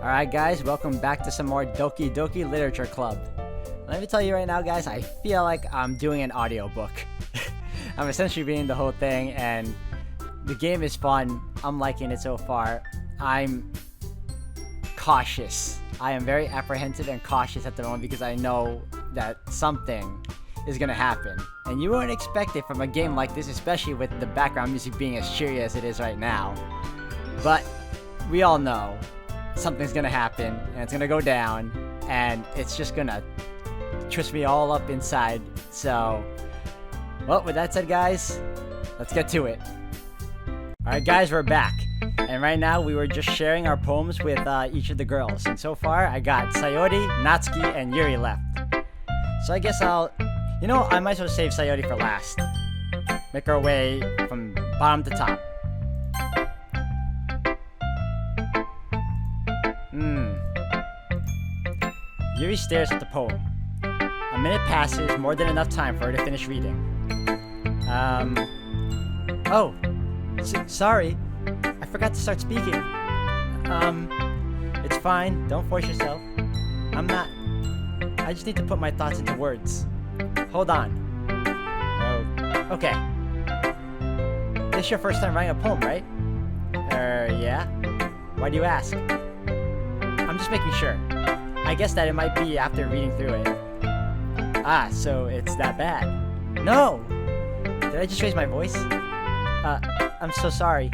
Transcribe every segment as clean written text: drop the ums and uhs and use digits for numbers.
Alright guys, welcome back to some more Doki Doki Literature Club. Let me tell you right now guys, I feel like I'm doing an audiobook. I'm essentially reading the whole thing and the game is fun. I'm liking it so far. I'm cautious. I am very apprehensive and cautious at the moment because I know that something is gonna happen. And you wouldn't expect it from a game like this, especially with the background music being as cheery as it is right now. But we all know something's gonna happen and it's gonna go down and it's just gonna twist me all up inside. So, well, with that said guys, let's get to it. Alright guys, we're back. And right now we were just sharing our poems with each of the girls. And so far I got Sayori, Natsuki, and Yuri left. So I guess I might as well save Sayori for last. Make our way from bottom to top. Yuri stares at the poem. A minute passes, more than enough time for her to finish reading. Sorry. I forgot to start speaking. It's fine. Don't force yourself. I just need to put my thoughts into words. Hold on. Oh, okay. This is your first time writing a poem, right? Yeah? Why do you ask? I'm just making sure. I guess that it might be after reading through it. Ah, so it's that bad. No! Did I just raise my voice? I'm so sorry.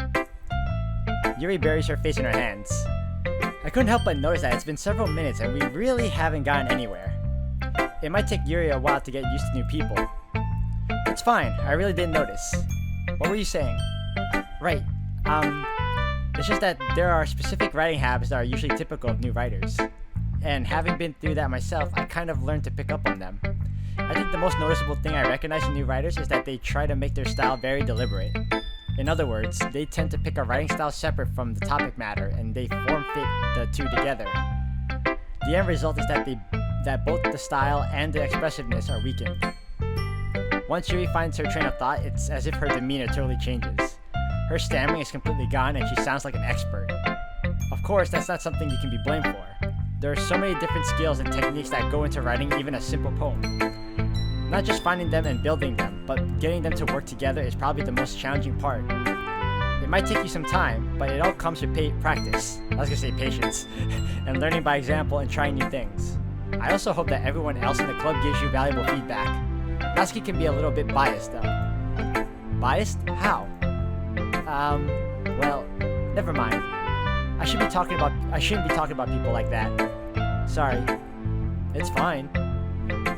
Yuri buries her face in her hands. I couldn't help but notice that it's been several minutes and we really haven't gotten anywhere. It might take Yuri a while to get used to new people. It's fine, I really didn't notice. What were you saying? Right, it's just that there are specific writing habits that are usually typical of new writers. And having been through that myself, I kind of learned to pick up on them. I think the most noticeable thing I recognize in new writers is that they try to make their style very deliberate. In other words, they tend to pick a writing style separate from the topic matter and they form-fit the two together. The end result is that both the style and the expressiveness are weakened. Once Yuri finds her train of thought, it's as if her demeanor totally changes. Her stammering is completely gone and she sounds like an expert. Of course, that's not something you can be blamed for. There are so many different skills and techniques that go into writing even a simple poem. Not just finding them and building them, but getting them to work together is probably the most challenging part. It might take you some time, but it all comes with practice. I was gonna say patience. And learning by example and trying new things. I also hope that everyone else in the club gives you valuable feedback. Natsuki can be a little bit biased though. Biased? How? Well, never mind. I shouldn't be talking about people like that. Sorry. It's fine.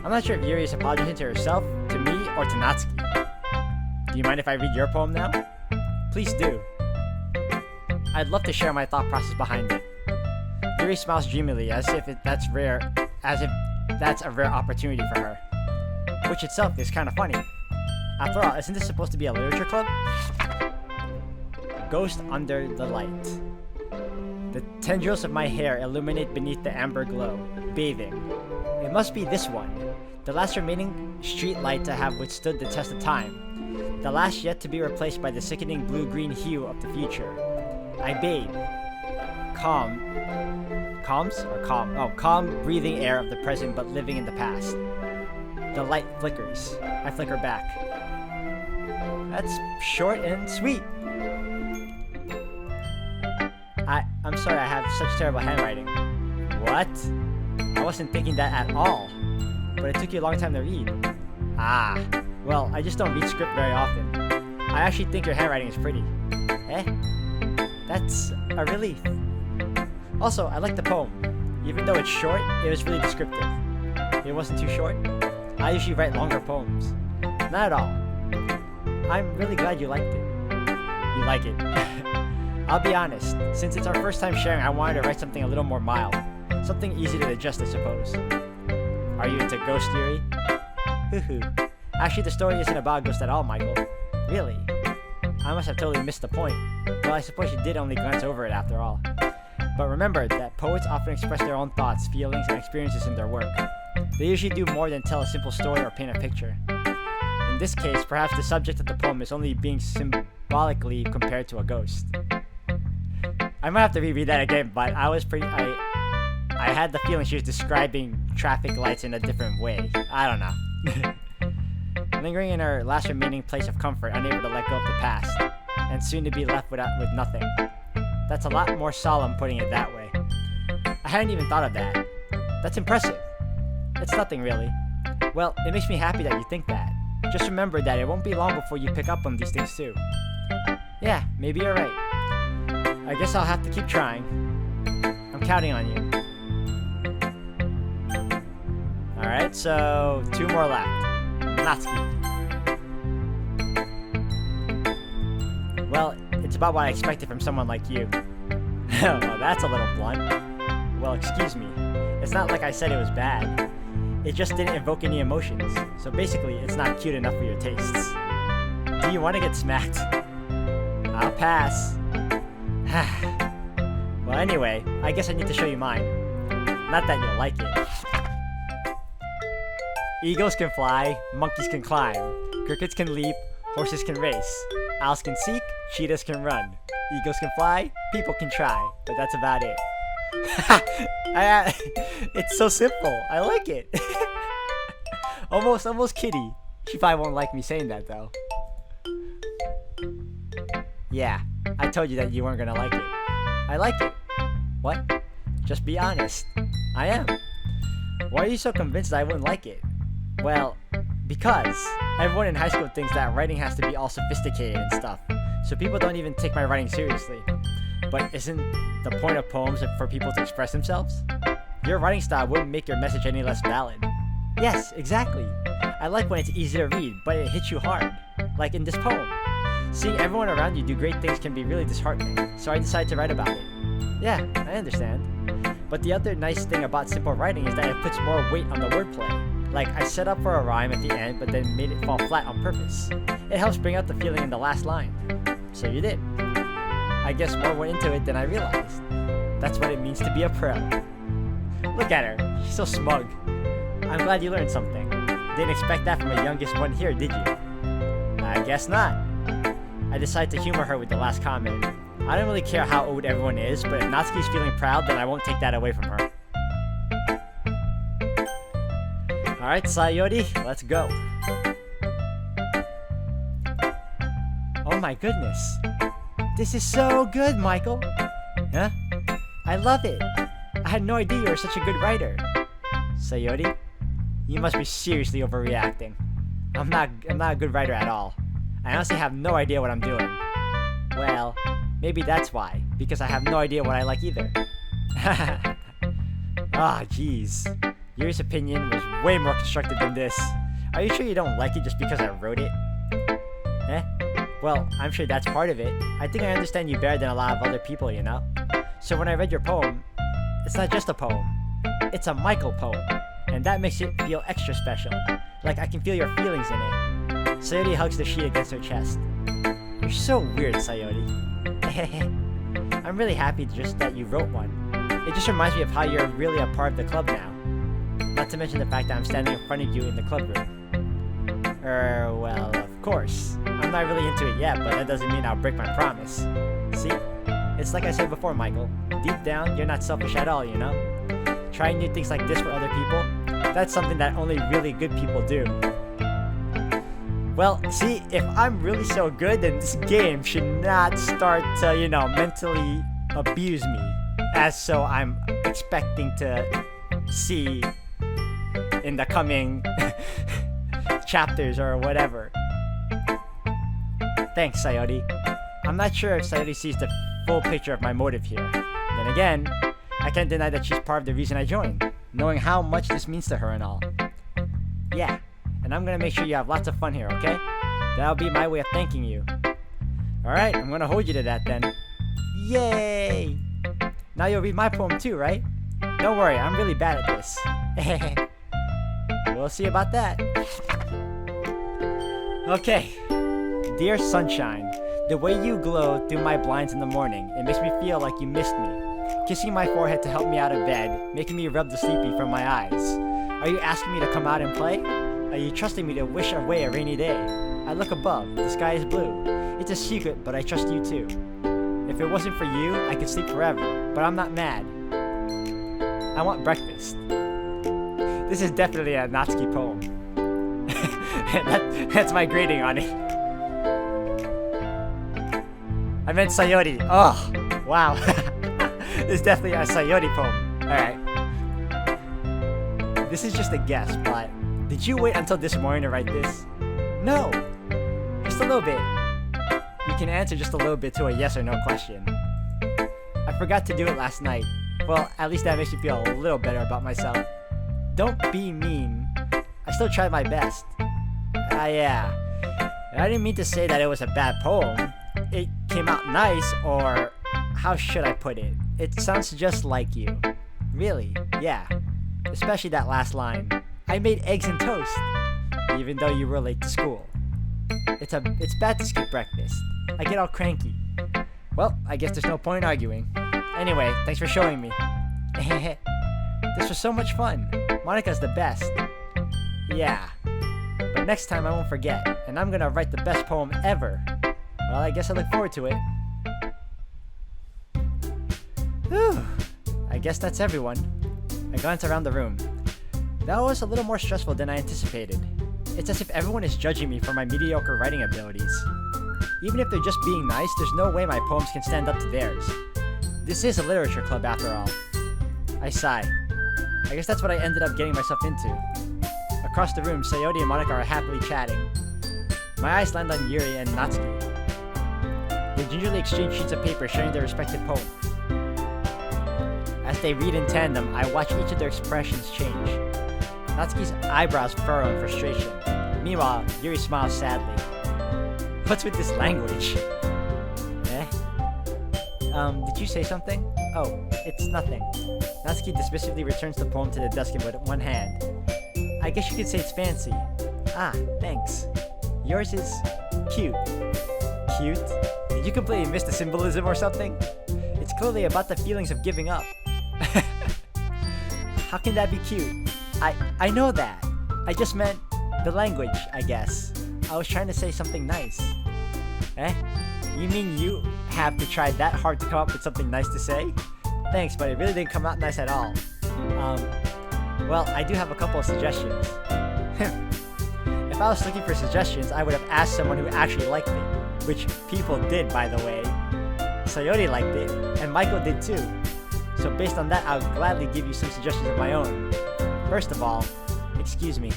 I'm not sure if Yuri is apologizing to herself, to me, or to Natsuki. Do you mind if I read your poem now? Please do. I'd love to share my thought process behind it. Yuri smiles dreamily as if that's a rare opportunity for her. Which itself is kind of funny. After all, isn't this supposed to be a literature club? Ghost under the light. The tendrils of my hair illuminate beneath the amber glow, bathing. It must be this one, the last remaining street light to have withstood the test of time, the last yet to be replaced by the sickening blue-green hue of the future. I bathe. Calm breathing air of the present but living in the past. The light flickers. I flicker back. That's short and sweet. I'm sorry I have such terrible handwriting. What? I wasn't thinking that at all. But it took you a long time to read. Ah, well, I just don't read script very often. I actually think your handwriting is pretty. Eh? That's a relief. Also, I like the poem. Even though it's short, it was really descriptive. It wasn't too short. I usually write longer poems. Not at all. I'm really glad you liked it. You like it. I'll be honest, since it's our first time sharing, I wanted to write something a little more mild. Something easy to digest, I suppose. Are you into ghost theory? Hoo-hoo. Actually, the story isn't about ghosts at all, Michael. Really? I must have totally missed the point. Well, I suppose you did only glance over it after all. But remember that poets often express their own thoughts, feelings, and experiences in their work. They usually do more than tell a simple story or paint a picture. In this case, perhaps the subject of the poem is only being symbolically compared to a ghost. I might have to reread that again, but I had the feeling she was describing traffic lights in a different way. I don't know. Lingering in her last remaining place of comfort, unable to let go of the past, and soon to be left with nothing. That's a lot more solemn putting it that way. I hadn't even thought of that. That's impressive. It's nothing really. Well, it makes me happy that you think that. Just remember that it won't be long before you pick up on these things too. Yeah, maybe you're right. I guess I'll have to keep trying. I'm counting on you. Alright, so 2 more left. Natsuki. Well, it's about what I expected from someone like you. Well, that's a little blunt. Well, excuse me. It's not like I said it was bad. It just didn't evoke any emotions. So basically, it's not cute enough for your tastes. Do you want to get smacked? I'll pass. Well, anyway, I guess I need to show you mine. Not that you'll like it. Eagles can fly, monkeys can climb, crickets can leap, horses can race, owls can seek, cheetahs can run, eagles can fly, people can try, but that's about it. It's so simple. I like it. almost kiddie. She probably won't like me saying that though. Yeah, I told you that you weren't gonna like it. I like it. What? Just be honest. I am. Why are you so convinced that I wouldn't like it? Well, because everyone in high school thinks that writing has to be all sophisticated and stuff, so people don't even take my writing seriously. But isn't the point of poems for people to express themselves? Your writing style wouldn't make your message any less valid. Yes, exactly. I like when it's easy to read, but it hits you hard. Like in this poem. Seeing everyone around you do great things can be really disheartening, so I decided to write about it. Yeah, I understand. But the other nice thing about simple writing is that it puts more weight on the wordplay. Like, I set up for a rhyme at the end, but then made it fall flat on purpose. It helps bring out the feeling in the last line. So you did. I guess more went into it than I realized. That's what it means to be a pro. Look at her. She's so smug. I'm glad you learned something. Didn't expect that from a youngest one here, did you? I guess not. I decided to humor her with the last comment. I don't really care how old everyone is, but if Natsuki's feeling proud, then I won't take that away from her. Alright, Sayori, let's go. Oh my goodness. This is so good, Michael. Huh? I love it. I had no idea you were such a good writer. Sayori, you must be seriously overreacting. I'm not a good writer at all. I honestly have no idea what I'm doing. Well, maybe that's why, because I have no idea what I like either. Ah, jeez. Yuri's opinion was way more constructive than this. Are you sure you don't like it just because I wrote it? Eh? Well, I'm sure that's part of it. I think I understand you better than a lot of other people, you know? So when I read your poem, it's not just a poem. It's a Michael poem. And that makes it feel extra special. Like I can feel your feelings in it. Sayori hugs the sheet against her chest. You're so weird, Sayori. I'm really happy just that you wrote one. It just reminds me of how you're really a part of the club now. Not to mention the fact that I'm standing in front of you in the club room. Well, of course. I'm not really into it yet, but that doesn't mean I'll break my promise. See? It's like I said before, Michael. Deep down, you're not selfish at all, you know? Trying new things like this for other people, that's something that only really good people do. Well, see, if I'm really so good, then this game should not start to, you know, mentally abuse me. As so I'm expecting to see in the coming chapters or whatever. Thanks, Sayori. I'm not sure if Sayori sees the full picture of my motive here. Then again, I can't deny that she's part of the reason I joined, knowing how much this means to her and all. Yeah, and I'm gonna make sure you have lots of fun here, okay? That'll be my way of thanking you. Alright, I'm gonna hold you to that then. Yay! Now you'll read my poem too, right? Don't worry, I'm really bad at this. We'll see about that. Okay. Dear sunshine, the way you glow through my blinds in the morning, it makes me feel like you missed me. Kissing my forehead to help me out of bed, making me rub the sleepy from my eyes. Are you asking me to come out and play? Are you trusting me to wish away a rainy day? I look above, the sky is blue. It's a secret, but I trust you too. If If it wasn't for you, I could sleep forever, but I'm not mad. I want breakfast. This is definitely a Natsuki poem. That's my grading on it. I meant Sayori. Oh, wow. This is definitely a Sayori poem. Alright. This is just a guess, but did you wait until this morning to write this? No. Just a little bit. You can answer just a little bit to a yes or no question. I forgot to do it last night. Well, at least that makes me feel a little better about myself. Don't be mean. I still tried my best. Yeah. I didn't mean to say that it was a bad poem. It came out nice, or how should I put it? It sounds just like you. Really, yeah. Especially that last line. I made eggs and toast, even though you were late to school. It's bad to skip breakfast. I get all cranky. Well, I guess there's no point in arguing. Anyway, thanks for showing me. This was so much fun. Monika's the best. Yeah. But next time I won't forget, and I'm gonna write the best poem ever. Well, I guess I look forward to it. Whew. I guess that's everyone. I glanced around the room. That was a little more stressful than I anticipated. It's as if everyone is judging me for my mediocre writing abilities. Even if they're just being nice, there's no way my poems can stand up to theirs. This is a literature club after all. I sigh. I guess that's what I ended up getting myself into. Across the room, Sayori and Monika are happily chatting. My eyes land on Yuri and Natsuki. They gingerly exchange sheets of paper sharing their respective poems. As they read in tandem, I watch each of their expressions change. Natsuki's eyebrows furrow in frustration. Meanwhile, Yuri smiles sadly. What's with this language? Did you say something? Oh, it's nothing. Natsuki dismissively returns the poem to the desk with one hand. I guess you could say it's fancy. Ah, thanks. Yours is cute. Cute? Did you completely miss the symbolism or something? It's clearly about the feelings of giving up. How can that be cute? I know that. I just meant the language, I guess. I was trying to say something nice. You mean you have to try that hard to come up with something nice to say? Thanks, but it really didn't come out nice at all. Well, I do have a couple of suggestions. If I was looking for suggestions, I would have asked someone who actually liked it. Which people did, by the way. Sayori liked it, and Michael did too. So based on that, I would gladly give you some suggestions of my own. First of all, excuse me.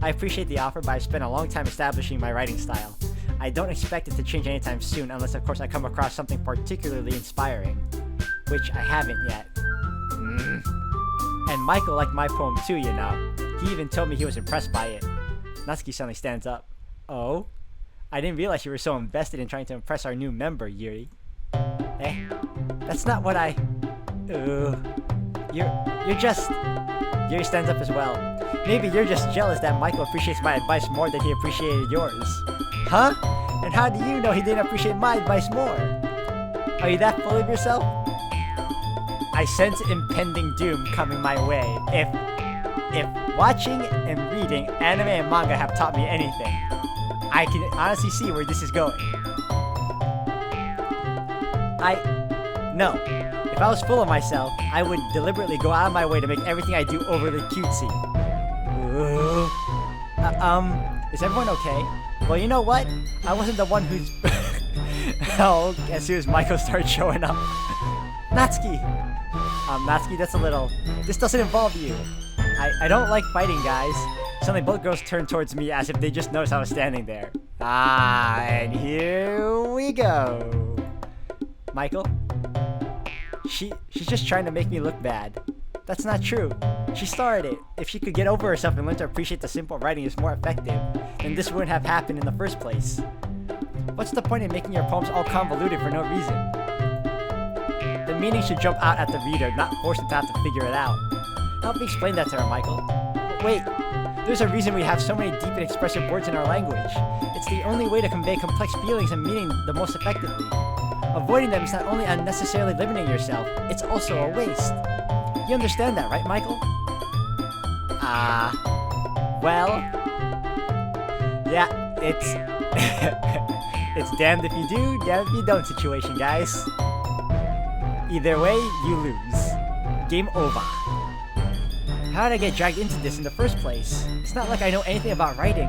I appreciate the offer, but I've spent a long time establishing my writing style. I don't expect it to change anytime soon, unless of course I come across something particularly inspiring. Which I haven't yet. And Michael liked my poem too, you know. He even told me he was impressed by it. Natsuki suddenly stands up. Oh? I didn't realize you were so invested in trying to impress our new member, Yuri. That's not what I... You're just... Yuri stands up as well. Maybe you're just jealous that Michael appreciates my advice more than he appreciated yours. Huh? And how do you know he didn't appreciate my advice more? Are you that full of yourself? I sense impending doom coming my way. If watching and reading anime and manga have taught me anything, I can honestly see where this is going. No. If I was full of myself, I would deliberately go out of my way to make everything I do overly cutesy. Is everyone okay? Well, you know what? I wasn't the one who's... Oh, as soon as Michael started showing up. Natsuki! Natsuki, that's a little... This doesn't involve you. I don't like fighting, guys. Suddenly, both girls turned towards me as if they just noticed I was standing there. And here we go. Michael? She's just trying to make me look bad. That's not true. She started it. If she could get over herself and learn to appreciate the simple writing is more effective, then this wouldn't have happened in the first place. What's the point in making your poems all convoluted for no reason? The meaning should jump out at the reader, not force them to have to figure it out. Help me explain that to her, Michael. Wait, there's a reason we have so many deep and expressive words in our language. It's the only way to convey complex feelings and meaning the most effectively. Avoiding them is not only unnecessarily limiting yourself, it's also a waste. You understand that, right, Michael? Well... Yeah, it's... it's damned if you do, damned if you don't situation, guys. Either way, you lose. Game over. How did I get dragged into this in the first place? It's not like I know anything about writing,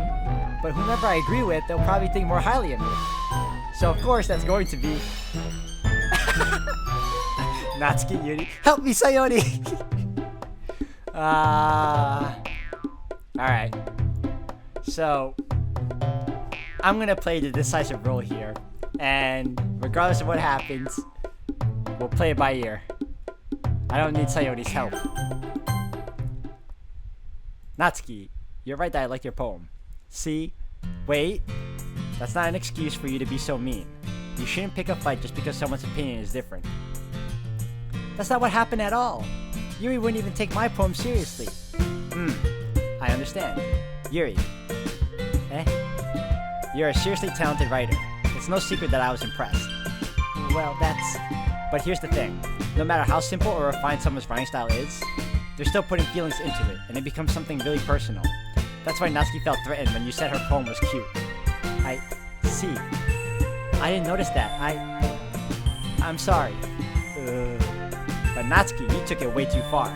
but whomever I agree with, they'll probably think more highly of me. So of course, that's going to be... Natsuki, Yuri. Help me, Sayori! Alright. So, I'm gonna play the decisive role here. And regardless of what happens, we'll play it by ear. I don't need Sayori's help. Natsuki, you're right that I like your poem. See? Wait. That's not an excuse for you to be so mean. You shouldn't pick a fight just because someone's opinion is different. That's not what happened at all. Yuri wouldn't even take my poem seriously. I understand. Yuri. You're a seriously talented writer. It's no secret that I was impressed. Well, But here's the thing. No matter how simple or refined someone's writing style is, they're still putting feelings into it, and it becomes something really personal. That's why Natsuki felt threatened when you said her poem was cute. I see. I didn't notice that. I'm sorry. But Natsuki, you took it way too far.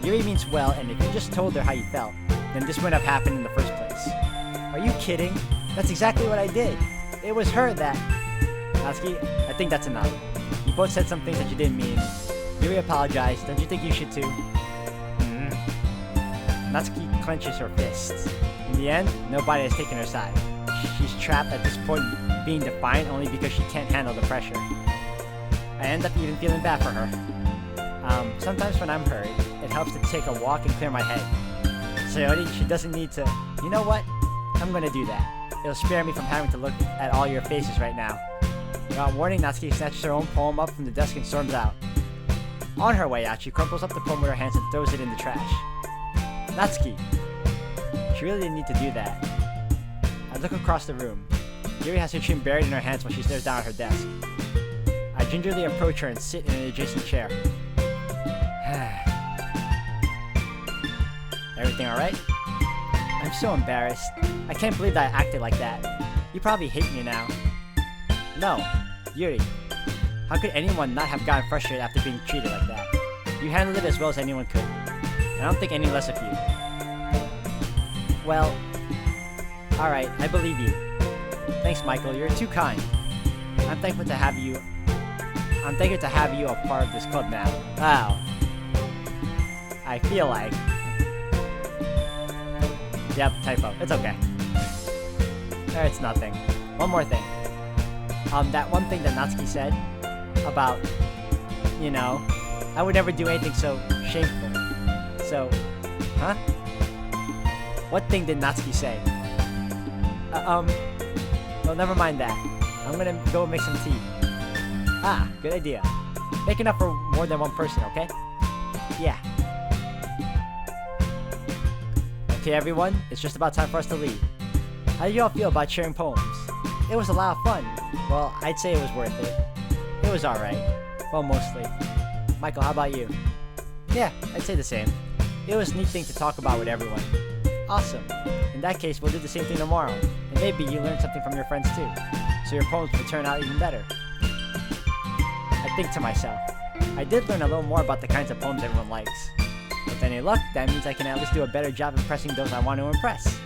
Yuri means well, and if you just told her how you felt, then this wouldn't have happened in the first place. Are you kidding? That's exactly what I did. It was her that... Natsuki, I think that's enough. You both said some things that you didn't mean. Yuri apologized. Don't you think you should too? Natsuki clenches her fists. In the end, nobody has taken her side. She's trapped at this point, being defiant only because she can't handle the pressure. I end up even feeling bad for her. Sometimes when I'm hurt, it helps to take a walk and clear my head. Sayori, she doesn't need to... You know what? I'm gonna do that. It'll spare me from having to look at all your faces right now. Without warning, Natsuki snatches her own poem up from the desk and storms out. On her way out, she crumples up the poem with her hands and throws it in the trash. Natsuki! She really didn't need to do that. I look across the room. Yuri has her chin buried in her hands while she stares down at her desk. I gingerly approach her and sit in an adjacent chair. Everything alright? I'm so embarrassed. I can't believe that I acted like that. You probably hate me now. No, Yuri. How could anyone not have gotten frustrated after being treated like that? You handled it as well as anyone could. I don't think any less of you. Well, alright, I believe you. Thanks, Michael. You're too kind. I'm thankful to have you a part of this club now. Wow. I feel like... Yep, typo. It's okay. It's nothing. One more thing. That one thing that Natsuki said about, you know, I would never do anything so shameful. So, huh? What thing did Natsuki say? Well, never mind that. I'm gonna go make some tea. Ah, good idea. Make enough for more than one person, okay? Yeah. Okay, everyone, it's just about time for us to leave. How do you all feel about sharing poems? It was a lot of fun. Well, I'd say it was worth it. It was alright. Well, mostly. Michael, how about you? Yeah, I'd say the same. It was a neat thing to talk about with everyone. Awesome. In that case, we'll do the same thing tomorrow. And maybe you learn something from your friends too. So your poems will turn out even better. I think to myself, I did learn a little more about the kinds of poems everyone likes. With any luck, that means I can at least do a better job impressing those I want to impress.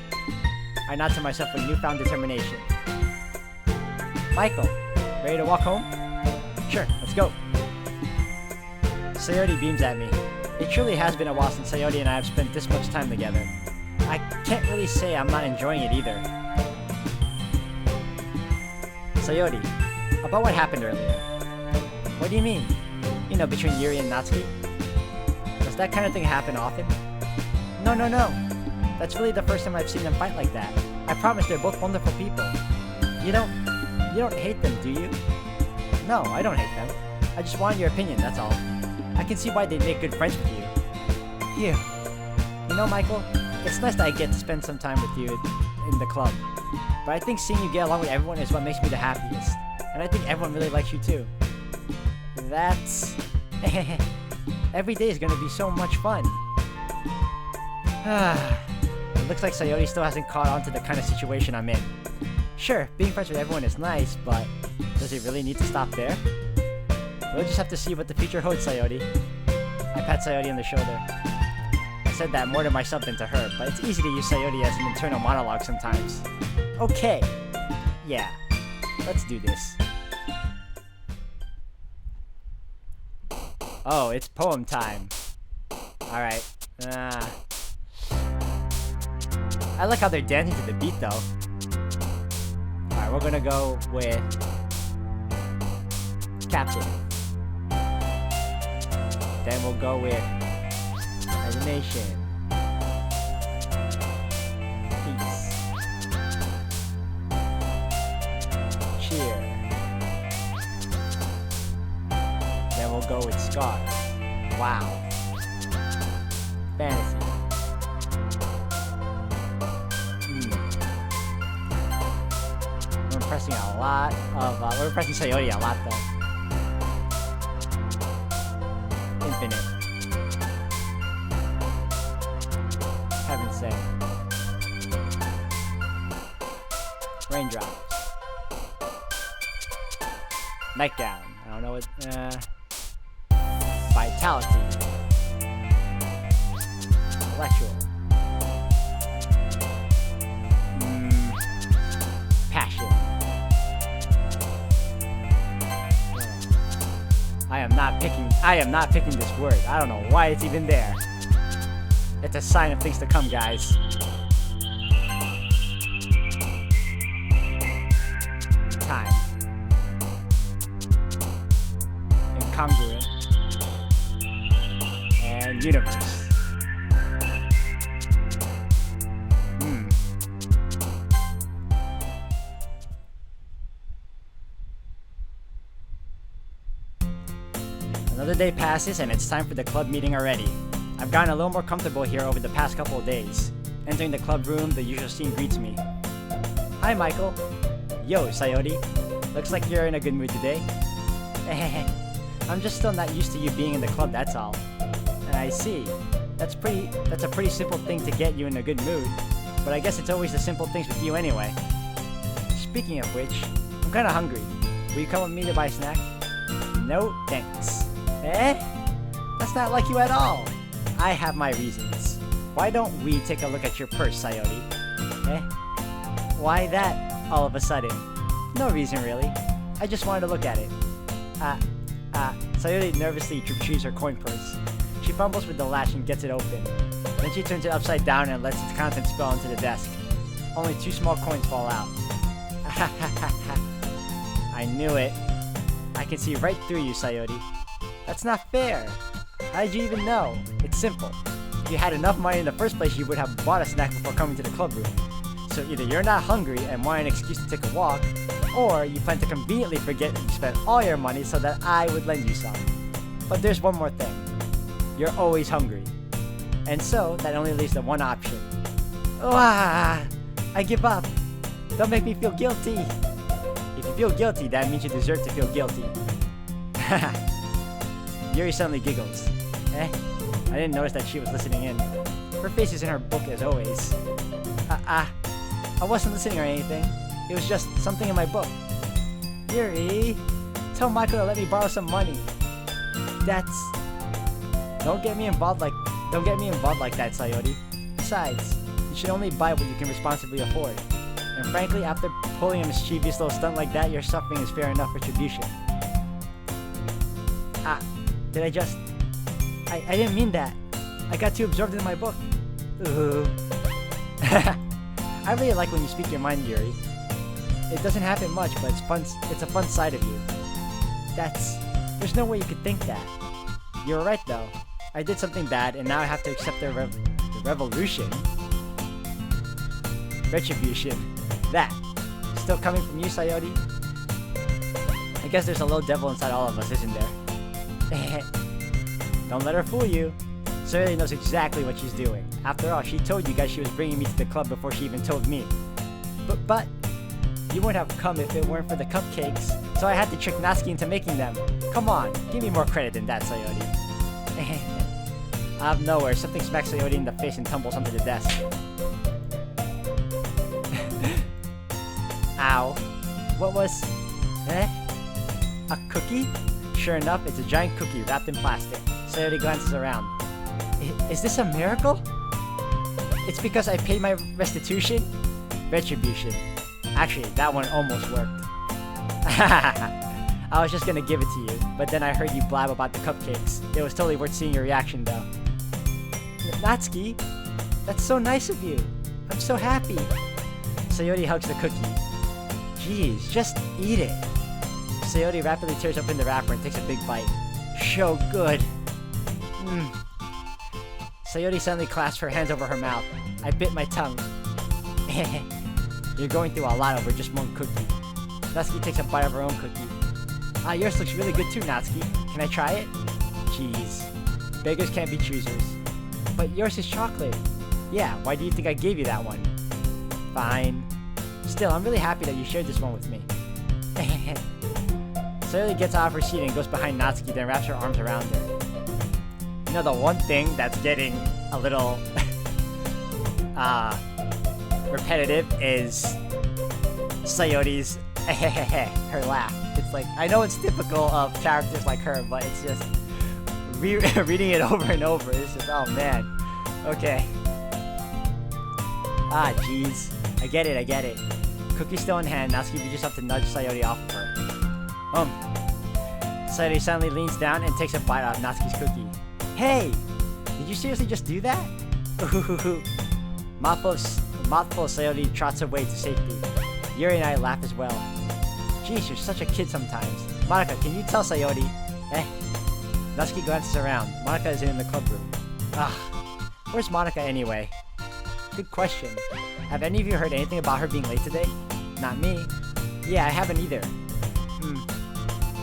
I nod to myself with newfound determination. Michael, ready to walk home? Sure, let's go. Sayori beams at me. It truly has been a while since Sayori and I have spent this much time together. I can't really say I'm not enjoying it either. Sayori, about what happened earlier. What do you mean? You know, between Yuri and Natsuki? Does that kind of thing happen often? No. That's really the first time I've seen them fight like that. I promise they're both wonderful people. You don't hate them, do you? No, I don't hate them. I just wanted your opinion, that's all. I can see why they'd make good friends with you. Phew. You know, Michael, it's nice that I get to spend some time with you in the club. But I think seeing you get along with everyone is what makes me the happiest. And I think everyone really likes you too. That's... Every day is gonna be so much fun. It looks like Sayori still hasn't caught on to the kind of situation I'm in. Sure, being friends with everyone is nice, but does it really need to stop there? We'll just have to see what the future holds, Sayori. I pat Sayori on the shoulder. I said that more to myself than to her, but it's easy to use Sayori as an internal monologue sometimes. Okay. Yeah. Let's do this. Oh, it's poem time. Alright. I like how they're dancing to the beat, though. Alright, we're gonna go with Captain. Then we'll go with Animation. Peace. Cheer. Then we'll go with Scar. Wow. Fantasy. We're pressing a lot of, we're pressing Sayori a lot though. Infinite. Heaven's sake. Raindrops. Nightgown. I don't know what, Vitality. Intellectual. Passion. I am not picking this word. I don't know why it's even there. It's a sign of things to come, guys. Time. Incongruent. And universe. Another day passes and it's time for the club meeting already. I've gotten a little more comfortable here over the past couple of days. Entering the club room, the usual scene greets me. Hi, Michael. Yo, Sayori. Looks like you're in a good mood today. I'm just still not used to you being in the club, that's all. I see. That's a pretty simple thing to get you in a good mood. But I guess it's always the simple things with you anyway. Speaking of which, I'm kinda hungry. Will you come with me to buy a snack? No, thanks. That's not like you at all. I have my reasons. Why don't we take a look at your purse, Sayori? Why that, all of a sudden? No reason, really. I just wanted to look at it. Sayori nervously retrieves her coin purse. She fumbles with the latch and gets it open. Then she turns it upside down and lets its contents spill onto the desk. Only 2 small coins fall out. I knew it. I can see right through you, Sayori. That's not fair. How did you even know? It's simple. If you had enough money in the first place, you would have bought a snack before coming to the club room. So either you're not hungry and want an excuse to take a walk, or you plan to conveniently forget that you spent all your money so that I would lend you some. But there's one more thing. You're always hungry. And so, that only leaves the one option. I give up. Don't make me feel guilty. If you feel guilty, that means you deserve to feel guilty. Yuri suddenly giggles. I didn't notice that she was listening in. Her face is in her book as always. I wasn't listening or anything. It was just something in my book. Yuri, tell Michael to let me borrow some money. Don't get me involved like that, Sayori. Besides, you should only buy what you can responsibly afford. And frankly, after pulling a mischievous little stunt like that, your suffering is fair enough retribution. Did I just... I didn't mean that. I got too absorbed in my book. Ooh. I really like when you speak your mind, Yuri. It doesn't happen much, but it's fun. It's a fun side of you. There's no way you could think that. You're right, though. I did something bad, and now I have to accept the revolution. Retribution. That. Still coming from you, Sayori? I guess there's a little devil inside all of us, isn't there? Don't let her fool you. Sayori knows exactly what she's doing. After all, she told you guys she was bringing me to the club before she even told me. But you wouldn't have come if it weren't for the cupcakes, so I had to trick Natsuki into making them. Come on, give me more credit than that, Sayori. Out of nowhere, something smacks Sayori in the face and tumbles onto the desk. Ow. What was... A cookie? Sure enough, it's a giant cookie wrapped in plastic. Sayori glances around. Is this a miracle? It's because I paid my restitution? Retribution. Actually, that one almost worked. I was just gonna give it to you, but then I heard you blab about the cupcakes. It was totally worth seeing your reaction though. Natsuki, that's so nice of you. I'm so happy. Sayori hugs the cookie. Jeez, just eat it. Sayori rapidly tears open the wrapper and takes a big bite. So good. Sayori suddenly clasps her hands over her mouth. I bit my tongue. You're going through a lot over just one cookie. Natsuki takes a bite of her own cookie. Ah, yours looks really good too, Natsuki. Can I try it? Jeez. Beggars can't be choosers. But yours is chocolate. Yeah, why do you think I gave you that one? Fine. Still, I'm really happy that you shared this one with me. Sayori gets out of her seat and goes behind Natsuki, then wraps her arms around her. You know, the one thing that's getting a little repetitive is Sayori's her laugh. It's like, I know it's typical of characters like her, but it's just reading it over and over. It's just, oh man. Okay. Ah, jeez. I get it. Cookie still in hand, Natsuki reaches up to nudge Sayori off of her. Sayori suddenly leans down and takes a bite out of Natsuki's cookie. Hey! Did you seriously just do that? Mouthful of Sayori trots away to safety. Yuri and I laugh as well. Jeez, you're such a kid sometimes. Monika, can you tell Sayori? Natsuki glances around. Monika is in the club room. Where's Monika anyway? Good question. Have any of you heard anything about her being late today? Not me. Yeah, I haven't either.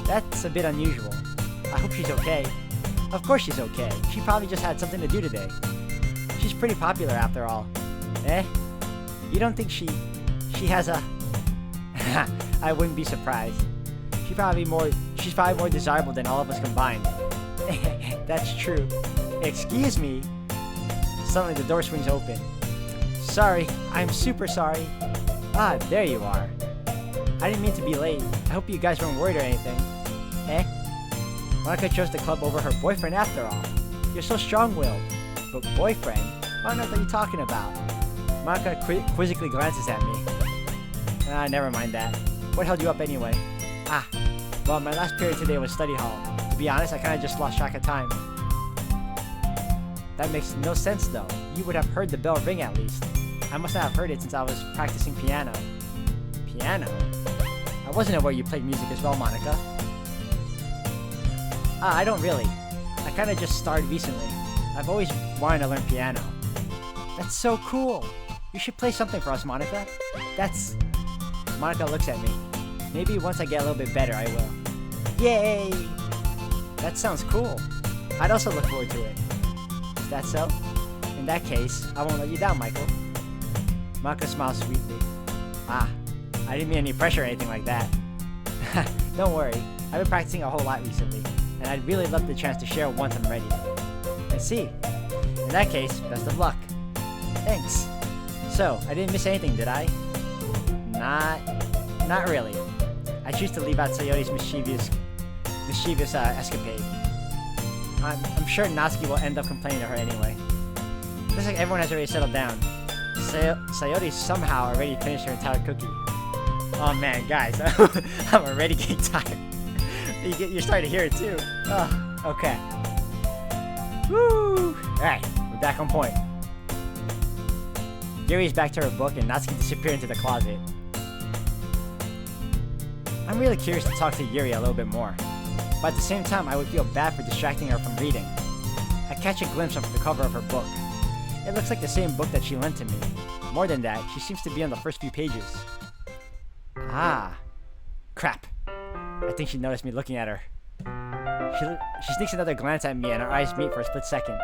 That's a bit unusual. I hope she's okay. Of course she's okay. She probably just had something to do today. She's pretty popular after all. You don't think she has a... I wouldn't be surprised. She's probably more desirable than all of us combined. That's true. Excuse me. Suddenly the door swings open. Sorry, I'm super sorry. Ah, there you are. I didn't mean to be late. I hope you guys weren't worried or anything. Monika chose the club over her boyfriend after all. You're so strong-willed. But boyfriend? What on earth are you talking about? Monika quizzically glances at me. Never mind that. What held you up anyway? Well, my last period today was study hall. To be honest, I kinda just lost track of time. That makes no sense though. You would have heard the bell ring at least. I must not have heard it since I was practicing piano. Piano? I wasn't aware you played music as well, Monika. I don't really. I kinda just started recently. I've always wanted to learn piano. That's so cool. You should play something for us, Monika. Monika looks at me. Maybe once I get a little bit better, I will. Yay! That sounds cool. I'd also look forward to it. Is that so? In that case, I won't let you down, Michael. Monika smiles sweetly. I didn't mean any pressure or anything like that. Don't worry. I've been practicing a whole lot recently, and I'd really love the chance to share once I'm ready. I see. In that case, best of luck. Thanks. So, I didn't miss anything, did I? Not really. I choose to leave out Sayori's mischievous escapade. I'm sure Natsuki will end up complaining to her anyway. Looks like everyone has already settled down. Sayori somehow already finished her entire cookie. Oh man, guys, I'm already getting tired. You're starting to hear it too. Okay. Woo! Alright, we're back on point. Yuri's back to her book and Natsuki disappeared into the closet. I'm really curious to talk to Yuri a little bit more, but at the same time I would feel bad for distracting her from reading. I catch a glimpse of the cover of her book. It looks like the same book that she lent to me. More than that, she seems to be on the first few pages. Crap. I think she noticed me looking at her. She sneaks another glance at me and our eyes meet for a split second.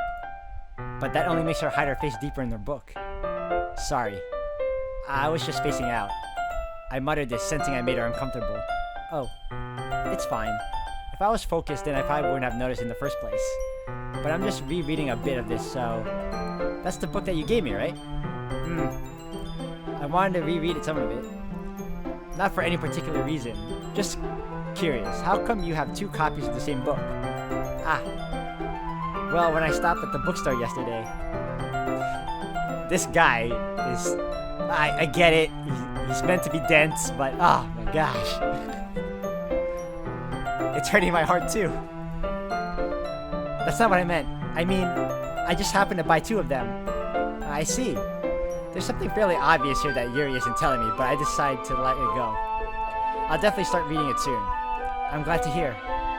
But that only makes her hide her face deeper in her book. Sorry. I was just spacing out. I muttered this, sensing I made her uncomfortable. Oh, it's fine. If I was focused, then I probably wouldn't have noticed in the first place. But I'm just rereading a bit of this, so... That's the book that you gave me, right? I wanted to reread some of it. Not for any particular reason. Just curious. How come you have 2 copies of the same book? Ah. Well, when I stopped at the bookstore yesterday, this guy is... I get it. He's meant to be dense, but oh my gosh. It's hurting my heart too. That's not what I meant. I mean, I just happened to buy 2 of them. I see. There's something fairly obvious here that Yuri isn't telling me, but I decided to let it go. I'll definitely start reading it soon. I'm glad to hear.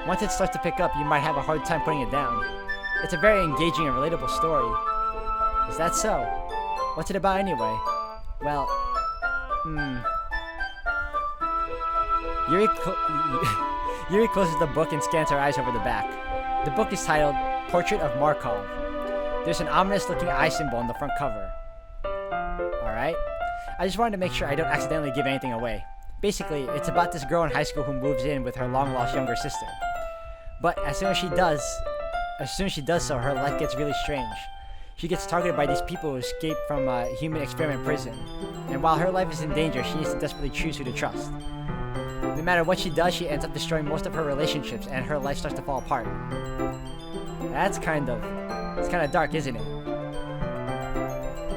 Once it starts to pick up, you might have a hard time putting it down. It's a very engaging and relatable story. Is that so? What's it about anyway? Well, Yuri closes the book and scans her eyes over the back. The book is titled Portrait of Markov. There's an ominous-looking eye symbol on the front cover. Alright. I just wanted to make sure I don't accidentally give anything away. Basically, it's about this girl in high school who moves in with her long-lost younger sister. But as soon as she does so, her life gets really strange. She gets targeted by these people who escaped from a human experiment prison. And while her life is in danger, she needs to desperately choose who to trust. No matter what she does, she ends up destroying most of her relationships, and her life starts to fall apart. It's kind of dark, isn't it?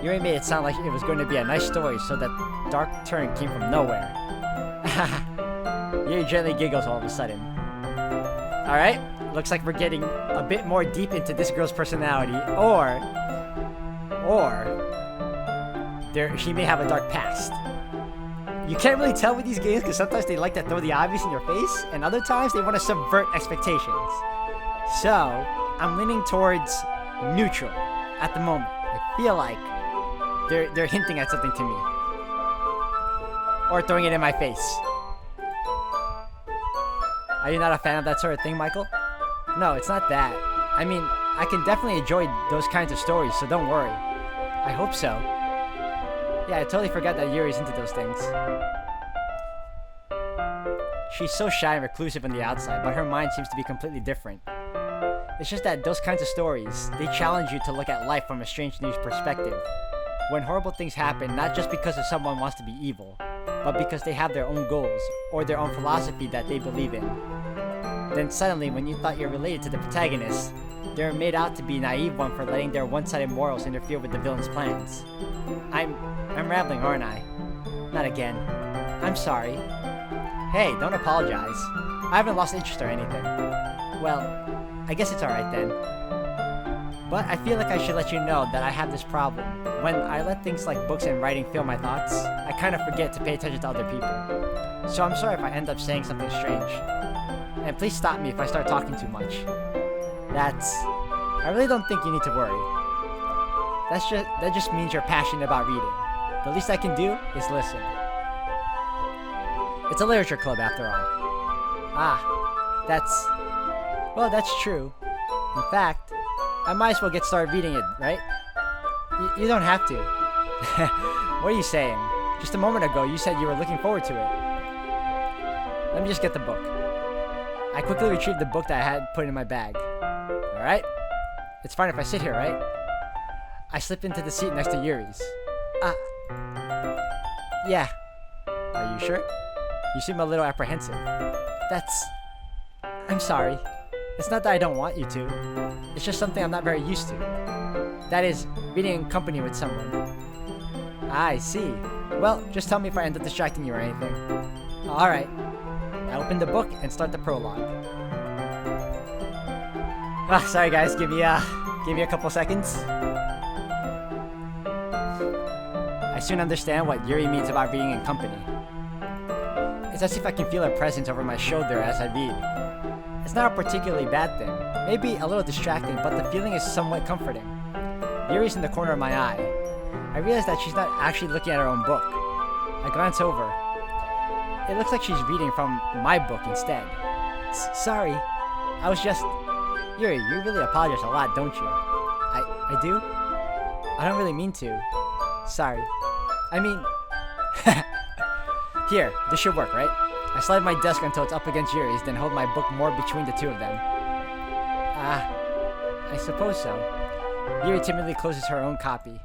Yuri made it sound like it was going to be a nice story, so that dark turn came from nowhere. Yuri gently giggles all of a sudden. Alright, looks like we're getting a bit more deep into this girl's personality, or she may have a dark past. You can't really tell with these games because sometimes they like to throw the obvious in your face, and other times they want to subvert expectations. So, I'm leaning towards neutral at the moment. I feel like they're hinting at something to me. Or throwing it in my face. Are you not a fan of that sort of thing, Michael? No, it's not that. I mean, I can definitely enjoy those kinds of stories, so don't worry. I hope so. Yeah, I totally forgot that Yuri's into those things. She's so shy and reclusive on the outside, but her mind seems to be completely different. It's just that those kinds of stories, they challenge you to look at life from a strange new perspective. When horrible things happen, not just because of someone wants to be evil, but because they have their own goals, or their own philosophy that they believe in. Then suddenly, when you thought you're related to the protagonist, they're made out to be a naive one for letting their one-sided morals interfere with the villain's plans. I'm rambling, aren't I? Not again. I'm sorry. Hey, don't apologize. I haven't lost interest or anything. Well, I guess it's alright then. But I feel like I should let you know that I have this problem. When I let things like books and writing fill my thoughts, I kind of forget to pay attention to other people. So I'm sorry if I end up saying something strange. And please stop me if I start talking too much. I really don't think you need to worry. That just means you're passionate about reading. The least I can do is listen. It's a literature club after all. That's true. In fact, I might as well get started reading it, right? You don't have to. What are you saying? Just a moment ago, you said you were looking forward to it. Let me just get the book. I quickly retrieved the book that I had put in my bag. Alright? It's fine if I sit here, right? I slipped into the seat next to Yuri's. Yeah. Are you sure? You seem a little apprehensive. I'm sorry. It's not that I don't want you to. It's just something I'm not very used to. That is, reading in company with someone. I see. Well, just tell me if I end up distracting you or anything. Alright. I open the book and start the prologue. Sorry guys, give me a couple seconds. I soon understand what Yuri means about reading in company. It's as if I can feel her presence over my shoulder as I read. It's not a particularly bad thing, maybe a little distracting, but the feeling is somewhat comforting. Yuri's in the corner of my eye. I realize that she's not actually looking at her own book. I glance over. It looks like she's reading from my book instead. Sorry, I was just... Yuri, you really apologize a lot, don't you? I do? I don't really mean to. Sorry. I mean... Here, this should work, right? I slide my desk until it's up against Yuri's, then hold my book more between the two of them. I suppose so. Yuri timidly closes her own copy.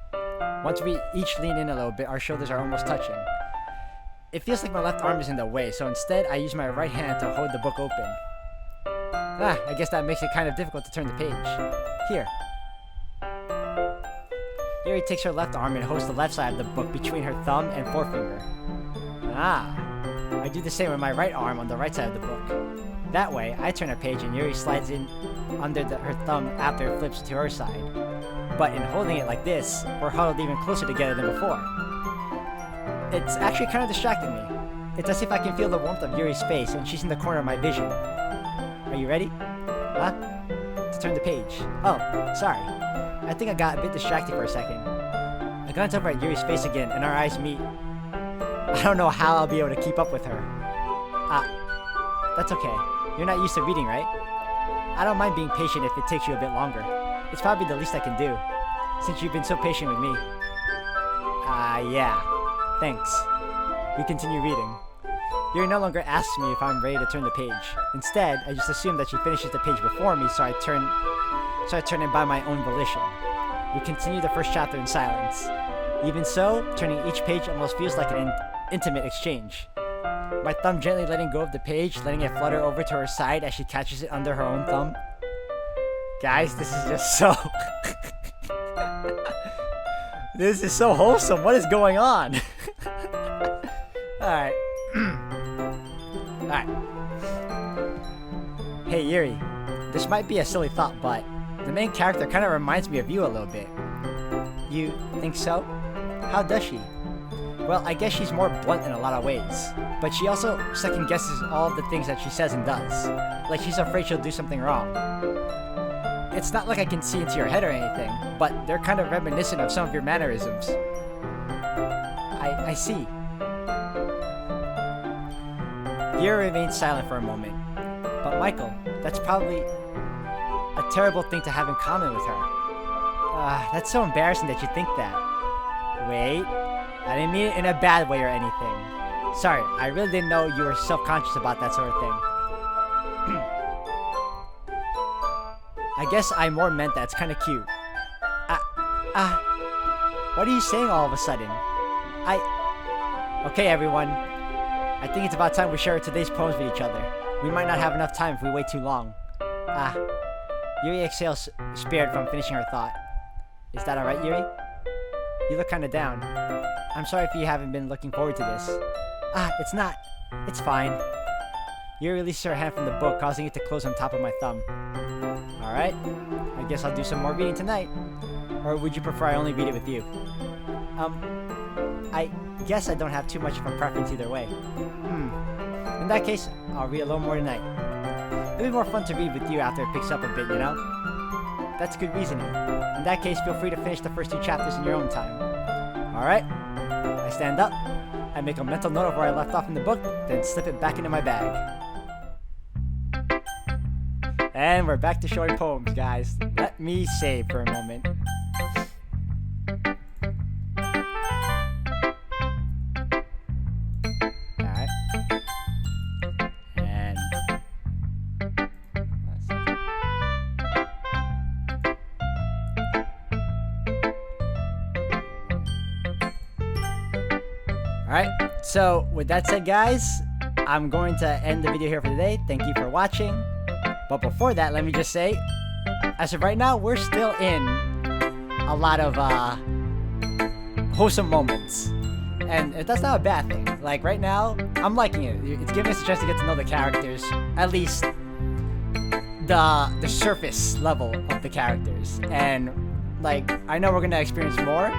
Once we each lean in a little bit, our shoulders are almost touching. it feels like my left arm is in the way, so instead I use my right hand to hold the book open. I guess that makes it kind of difficult to turn the page. Here. Yuri takes her left arm and holds the left side of the book between her thumb and forefinger. I do the same with my right arm on the right side of the book. That way, I turn a page and Yuri slides in under her thumb after it flips to her side. But in holding it like this, we're huddled even closer together than before. It's actually kind of distracting me. It's as if I can feel the warmth of Yuri's face and she's in the corner of my vision. Are you ready? Huh? To turn the page. Oh, sorry. I think I got a bit distracted for a second. I glance over at Yuri's face again and our eyes meet. I don't know how I'll be able to keep up with her. That's okay. You're not used to reading, right? I don't mind being patient if it takes you a bit longer. It's probably the least I can do, since you've been so patient with me. Yeah. Thanks. We continue reading. Yuri no longer asks me if I'm ready to turn the page. Instead, I just assume that she finishes the page before me, so I turn it by my own volition. We continue the first chapter in silence. Even so, turning each page almost feels like an intimate exchange. My thumb gently letting go of the page, letting it flutter over to her side as she catches it under her own thumb. Guys, this is just so... This is so wholesome. What is going on? Alright. Alright. Hey, Yuri. This might be a silly thought, but the main character kind of reminds me of you a little bit. You think so? How does she? Well, I guess she's more blunt in a lot of ways, but she also second-guesses all of the things that she says and does. Like she's afraid she'll do something wrong. It's not like I can see into your head or anything, but they're kind of reminiscent of some of your mannerisms. I see. Yuri remains silent for a moment. But Michael, that's probably a terrible thing to have in common with her. That's so embarrassing that you think that. Wait, I didn't mean it in a bad way or anything. Sorry, I really didn't know you were self-conscious about that sort of thing. I guess I more meant that's kind of cute. What are you saying all of a sudden? Okay, everyone. I think it's about time we share today's poems with each other. We might not have enough time if we wait too long. Yuri exhales, spared from finishing her thought. Is that alright, Yuri? You look kinda down. I'm sorry if you haven't been looking forward to this. It's not. It's fine. Yuri releases her hand from the book, causing it to close on top of my thumb. Alright. I guess I'll do some more reading tonight. Or would you prefer I only read it with you? I guess I don't have too much of a preference either way. In that case, I'll read a little more tonight. It'll be more fun to read with you after it picks up a bit, you know? That's good reasoning. In that case, feel free to finish the first 2 chapters in your own time. Alright. I stand up. I make a mental note of where I left off in the book, then slip it back into my bag. And we're back to showing poems, guys. Let me save for a moment. Alright. And... Alright, so with that said, guys, I'm going to end the video here for today. Thank you for watching. But before that, let me just say, as of right now, we're still in a lot of wholesome moments. And that's not a bad thing. Like, right now, I'm liking it. It's giving us a chance to get to know the characters. At least the surface level of the characters. And, like, I know we're going to experience more.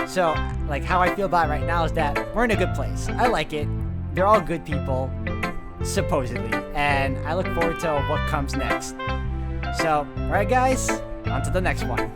So, like, how I feel about it right now is that we're in a good place. I like it. They're all good people. Supposedly, and I look forward to what comes next. So, alright guys, on to the next one.